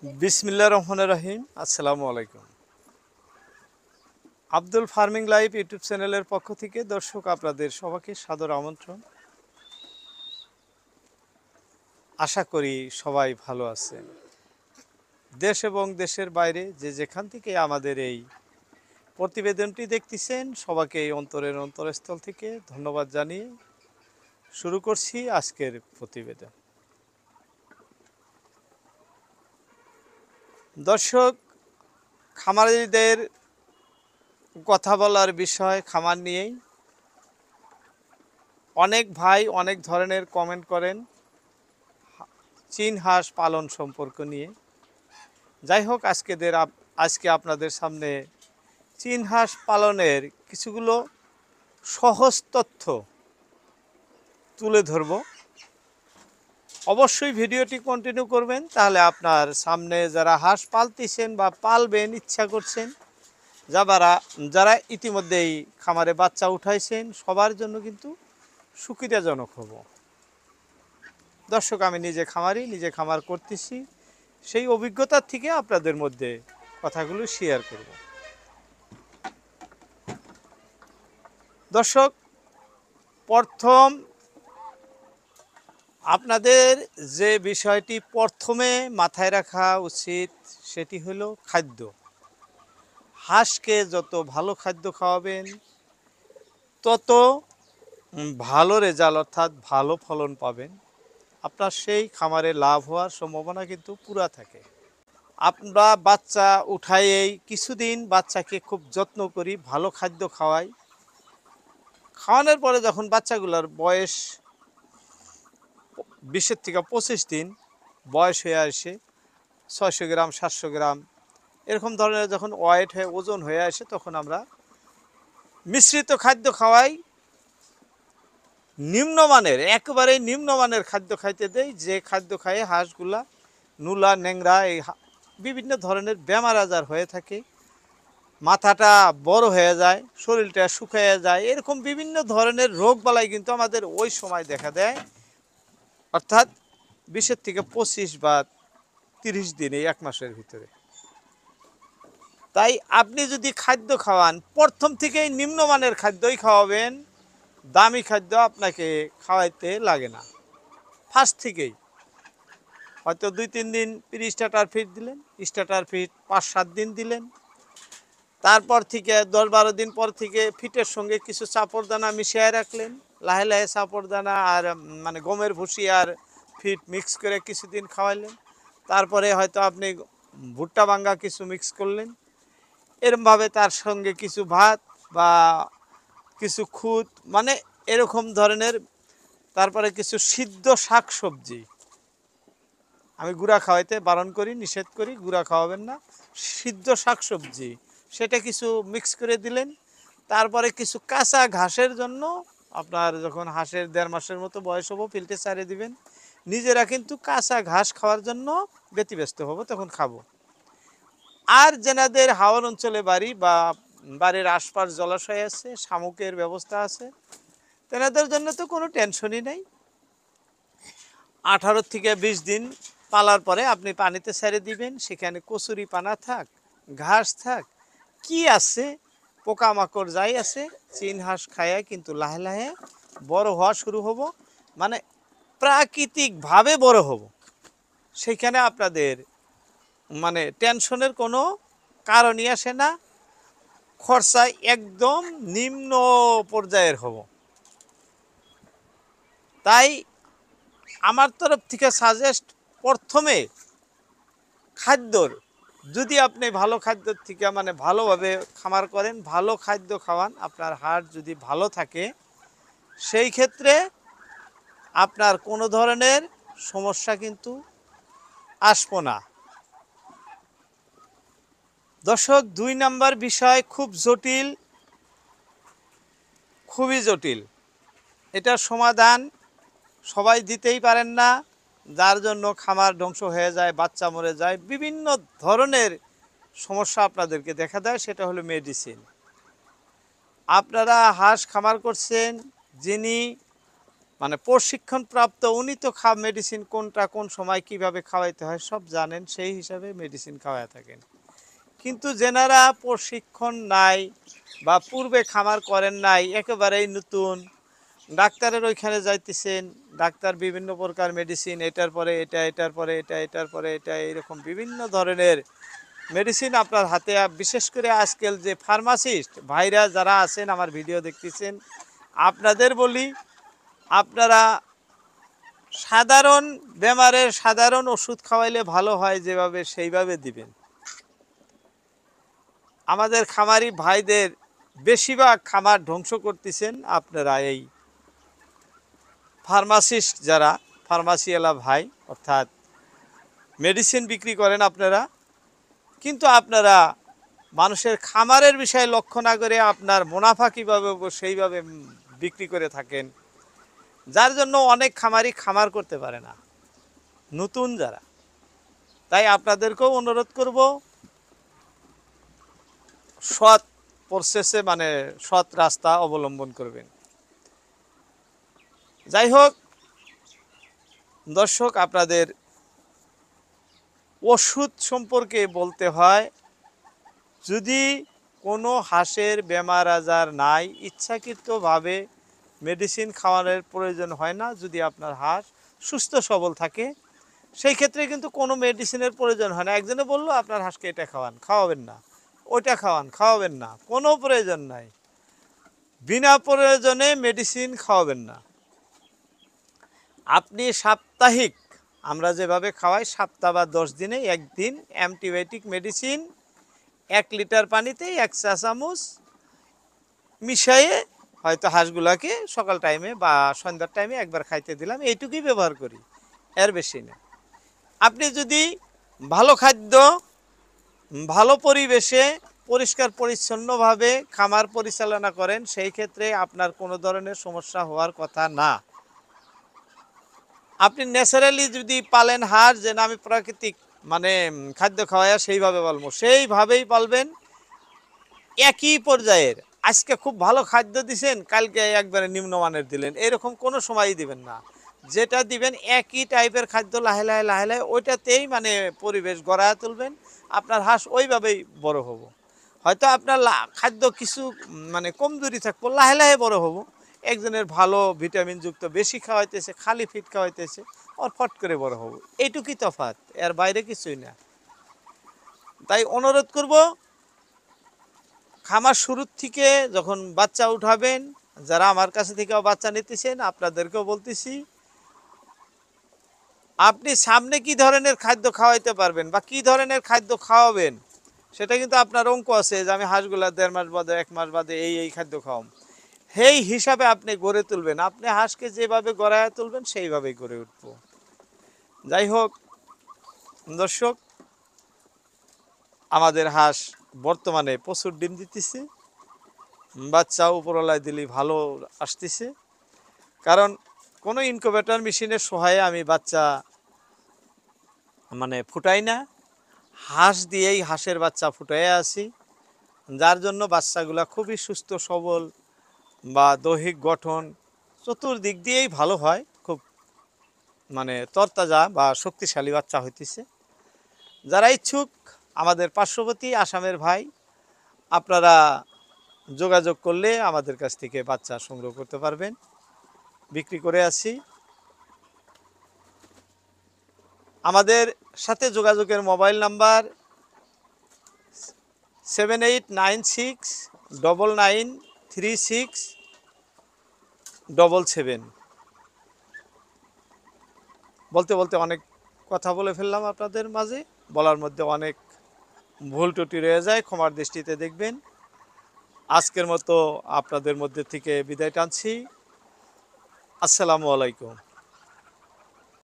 বিসমিল্লাহির রহমানির রহিম। আসসালামু আলাইকুম। আব্দুল ফার্মিং লাইভ ইউটিউব চ্যানেলের পক্ষ থেকে দর্শক আপনাদের সবাইকে সাদর আমন্ত্রণ। আশা করি সবাই ভালো আছেন। দেশ এবং দেশের বাইরে যে যেখান থেকে আমাদের এই প্রতিবেদনটি দেখতেছেন সবাইকে এই অন্তরস্থল থেকে ধন্যবাদ জানিয়ে শুরু করছি আজকের প্রতিবেদন। দর্শক, খামারিদের কথা বলার বিষয় খামার নিয়েই। অনেক ভাই অনেক ধরনের কমেন্ট করেন চীন হাঁস পালন সম্পর্ক নিয়ে। যাই হোক, আজকে আপনাদের সামনে চীন হাঁস পালনের কিছুগুলো সহজ তথ্য তুলে ধরব। অবশ্যই ভিডিওটি কন্টিনিউ করবেন, তাহলে আপনার সামনে যারা হাঁস পালতেছেন বা পালবেন ইচ্ছা করছেন, যারা ইতিমধ্যেই খামারে বাচ্চা উঠাইছেন, সবার জন্য কিন্তু সুবিধাজনক হব। দর্শক, আমি নিজে খামার করতেছি, সেই অভিজ্ঞতার থেকে আপনাদের মধ্যে কথাগুলো শেয়ার করব। দর্শক, প্রথম আপনাদের যে বিষয়টি প্রথমে মাথায় রাখা উচিত সেটি হলো খাদ্য। হাঁসকে যত ভালো খাদ্য খাওয়াবেন তত ভালো রেজাল্ট, অর্থাৎ ভালো ফলন পাবেন। আপনার সেই খামারে লাভ হওয়ার সম্ভাবনা কিন্তু পুরা থাকে। আমরা বাচ্চা উঠাইয়েই কিছুদিন বাচ্চাকে খুব যত্ন করি, ভালো খাদ্য খাওয়াই। খাওয়ানোর পরে যখন বাচ্চাগুলোর বয়স 20 থেকে 25 দিন বয়স হয়ে আসে, 600 গ্রাম 700 গ্রাম এরকম ধরনের যখন ওজন হয়ে আসে, তখন আমরা মিশ্রিত খাদ্য খাওয়াই। একেবারে নিম্নমানের খাদ্য খাইতে দেই, যে খাদ্য খাইয়ে হাঁসগুলা নুলা ন্যাংরা বিভিন্ন ধরনের বেমার আজার হয়ে থাকে, মাথাটা বড় হয়ে যায়, শরীরটা শুকিয়ে যায়, এরকম বিভিন্ন ধরনের রোগ বালাই কিন্তু আমাদের ওই সময় দেখা দেয়, অর্থাৎ 20 থেকে 25 বা 30 দিন, এই 1 মাসের ভিতরে। তাই আপনি যদি খাদ্য খাওয়ান, প্রথম থেকেই নিম্নমানের খাদ্যই খাওয়াবেন, দামি খাদ্য আপনাকে খাওয়াইতে লাগে না। ফার্স্ট থেকেই হয়তো 2-3 দিন স্টার্টার ফিড দিলেন, স্টার্টার ফিড 5-7 দিন দিলেন, তারপর থেকে 10-12 দিন পর থেকে ফিটের সঙ্গে কিছু চাপড় দানা মিশিয়ে রাখলেন। লাহে লাহে চাপড় দানা আর গমের ভুসি আর ফিট মিক্স করে কিছুদিন খাওয়াইলেন। তারপরে হয়তো আপনি ভুট্টা ভাঙ্গা কিছু মিক্স করলেন, এরমভাবে তার সঙ্গে কিছু ভাত বা কিছু খুদ, এরকম ধরনের। তারপরে কিছু সিদ্ধ শাক সবজি, আমি গুঁড়া খাওয়াইতে বারণ করি, নিষেধ করি, গুঁড়া খাওয়াবেন না। সিদ্ধ শাক সবজি সেটা কিছু মিক্স করে দিলেন। তারপরে কিছু কাঁচা ঘাসের জন্য, আপনার যখন হাঁসের 1.5 মাসের মতো বয়স হবো, ফিল্টে ছাড়িয়ে দিবেন। নিজেরা কিন্তু কাঁচা ঘাস খাওয়ার জন্য ব্যতিব্যস্ত হবো, তখন খাবো। আর যেনাদের হাওর অঞ্চলে বাড়ি বা বাড়ির আশপাশ জলাশয় আছে, শামুকের ব্যবস্থা আছে, তেনাদের জন্য তো কোনো টেনশনই নেই। 18 থেকে 20 দিন পালার পরে আপনি পানিতে ছেড়ে দিবেন, সেখানে কচুরি পানা থাক, ঘাস থাক, কি আছে, পোকামাকড় যাই আছে, চীন হাঁস খায়া কিন্তু লাহে লাহে বড় হওয়া শুরু হব, প্রাকৃতিকভাবে বড় হব। সেখানে আপনাদের টেনশনের কোনো কারণই আসে না। খরচা একদম নিম্ন পর্যায়ের হব। তাই আমার তরফ থেকে সাজেস্ট, প্রথমে খাদ্যর, যদি আপনি ভালো খাদ্যর থেকে ভালোভাবে খামার করেন, ভালো খাদ্য খাওয়ান, আপনার হাড় যদি ভালো থাকে, সেই ক্ষেত্রে আপনার কোনো ধরনের সমস্যা কিন্তু আসবো না। দর্শক, 2 নাম্বার বিষয় খুব জটিল, খুবই জটিল। এটার সমাধান সবাই দিতেই পারেন না, যার জন্য খামার ধ্বংস হয়ে যায়, বাচ্চা মরে যায়, বিভিন্ন ধরনের সমস্যা আপনাদেরকে দেখা দেয়। সেটা হলো মেডিসিন। আপনারা হাঁস খামার করছেন, যিনি মানে প্রশিক্ষণপ্রাপ্ত উনি তো মেডিসিন কোনটা কোন সময় কিভাবে খাওয়াইতে হয় সব জানেন, সেই হিসাবে মেডিসিন খাওয়ায় থাকেন। কিন্তু যেনারা প্রশিক্ষণ নাই বা পূর্বে খামার করেন নাই, একেবারেই নতুন, ডাক্তারের ওইখানে যাইতেছেন, ডাক্তার বিভিন্ন প্রকার মেডিসিন, এটার পরে এটা, এটার পরে এটা, এটার পরে এটা, এরকম বিভিন্ন ধরনের মেডিসিন আপনার হাতে। বিশেষ করে আজকাল যে ফার্মাসিস্ট ভাইরা যারা আছেন আমার ভিডিও দেখতেছেন, আপনাদের বলি, আপনারা সাধারণ বেমারের সাধারণ ওষুধ খাওয়াইলে ভালো হয় যেভাবে, সেইভাবে দিবেন। আমাদের খামারি ভাইদের বেশিরভাগ খামার ধ্বংস করতেছেন আপনারা এই ফার্মাসিস্ট যারা, ফার্মাসিওয়ালা ভাই, অর্থাৎ মেডিসিন বিক্রি করেন আপনারা, কিন্তু আপনারা মানুষের খামারের বিষয়ে লক্ষ্য না করে আপনার মুনাফা কীভাবে সেইভাবে বিক্রি করে থাকেন, যার জন্য অনেক খামারি খামার করতে পারে না, নতুন যারা। তাই আপনাদেরকেও অনুরোধ করব, সৎ প্রসেসে মানে সৎ রাস্তা অবলম্বন করবেন। যাই হোক দর্শক, আপনাদের ওষুধ সম্পর্কে বলতে হয়, যদি কোনো হাঁসের বেমার আজার নাই, ইচ্ছাকৃতভাবে মেডিসিন খাওয়ানোর প্রয়োজন হয় না, যদি আপনার হাঁস সুস্থ সবল থাকে, সেই ক্ষেত্রে কিন্তু কোনো মেডিসিনের প্রয়োজন হয় না। একজনে বললো আপনার হাঁসকে এটা খাওয়ান, খাওয়াবেন না, ওইটা খাওয়ান, খাওয়াবেন না, কোনো প্রয়োজন নাই, বিনা প্রয়োজনে মেডিসিন খাওয়াবেন না। আপনি সাপ্তাহিক, আমরা যেভাবে খাওয়াই, সপ্তাহ বা 10 দিনে একদিন অ্যান্টিবায়োটিক মেডিসিন 1 লিটার পানিতে 1 চা চামচ মিশিয়ে হয়তো হাঁসগুলাকে সকাল টাইমে বা সন্ধ্যার টাইমে একবার খাইতে দিলাম, এইটুকুই ব্যবহার করি, এর বেশি না। আপনি যদি ভালো খাদ্য, ভালো পরিবেশে, পরিষ্কার পরিচ্ছন্নভাবে খামার পরিচালনা করেন, সেই ক্ষেত্রে আপনার কোনো ধরনের সমস্যা হওয়ার কথা না। আপনি ন্যাচারালি যদি পালেন হাঁস, যে আমি প্রাকৃতিক মানে খাদ্য খাওয়াইয়া সেইভাবে পালবো, সেইভাবেই পালবেন। একই পর্যায়ের, আজকে খুব ভালো খাদ্য দিছেন, কালকে একবারে নিম্নমানের দিলেন, এরকম কোনো সময়ই দিবেন না। যেটা দিবেন একই টাইপের খাদ্য, লাহে লাহে লাহে লাহে ওইটাতেই মানে পরিবেশ গড়ায় তুলবেন, আপনার হাঁস ওইভাবেই বড় হব। হয়তো আপনার খাদ্য কিছু মানে কমজোরি থাকবো, লাহে লাহে বড় হব। একজনের ভালো ভিটামিনযুক্ত বেশি খাওয়াইতেছে, খালি ফিট খাওয়াইতেছে, ওর ফট করে বড় হব, এইটুকুই তফাৎ, এর বাইরে কিছুই না। তাই অনুরোধ করব, খামার শুরুর থেকে যখন বাচ্চা উঠাবেন, যারা আমার কাছে থেকেও বাচ্চা নিতেছেন, আপনাদেরকেও বলতেছি, আপনি সামনে কি ধরনের খাদ্য খাওয়াইতে পারবেন বা কি ধরনের খাদ্য খাওয়াবেন, সেটা কিন্তু আপনার অঙ্ক আছে, যে আমি হাঁসগুলা 1.5 মাস বাদে 1 মাস বাদে এই খাদ্য খাওয়াম, সেই হিসাবে আপনি গড়ে তুলবেন। আপনি হাঁসকে যেভাবে গড়ায় তুলবেন সেইভাবেই গড়ে উঠবো। যাই হোক দর্শক, আমাদের হাঁস বর্তমানে প্রচুর ডিম দিতেছে, বাচ্চা উপরওয়ালায় দিলেই ভালো আসতেছে, কারণ কোনো ইনকিউবেটর মেশিনের সহায়ে আমি বাচ্চা মানে ফুটাই না, হাঁস দিয়েই হাঁসের বাচ্চা ফুটাই আসি, যার জন্য বাচ্চাগুলা খুবই সুস্থ সবল বা দৈহিক গঠন চতুর্দিক দিয়েই ভালো হয়, খুব মানে তরতাজা বা শক্তিশালী বাচ্চা হইতেছে। যারা ইচ্ছুক, আমাদের পার্শ্ববর্তী আসামের ভাই, আপনারা যোগাযোগ করলে আমাদের কাছ থেকে বাচ্চা সংগ্রহ করতে পারবেন, বিক্রি করে আসি। আমাদের সাথে যোগাযোগের মোবাইল নাম্বার 7896993677। বলতে বলতে অনেক কথা বলে ফেললাম আপনাদের মাঝে, বলার মধ্যে অনেক ভুল ত্রুটি রয়ে যায়, ক্ষমার দৃষ্টিতে দেখবেন। আজকের মতো আপনাদের মধ্যে থেকে বিদায় টানছি। আসসালামু আলাইকুম।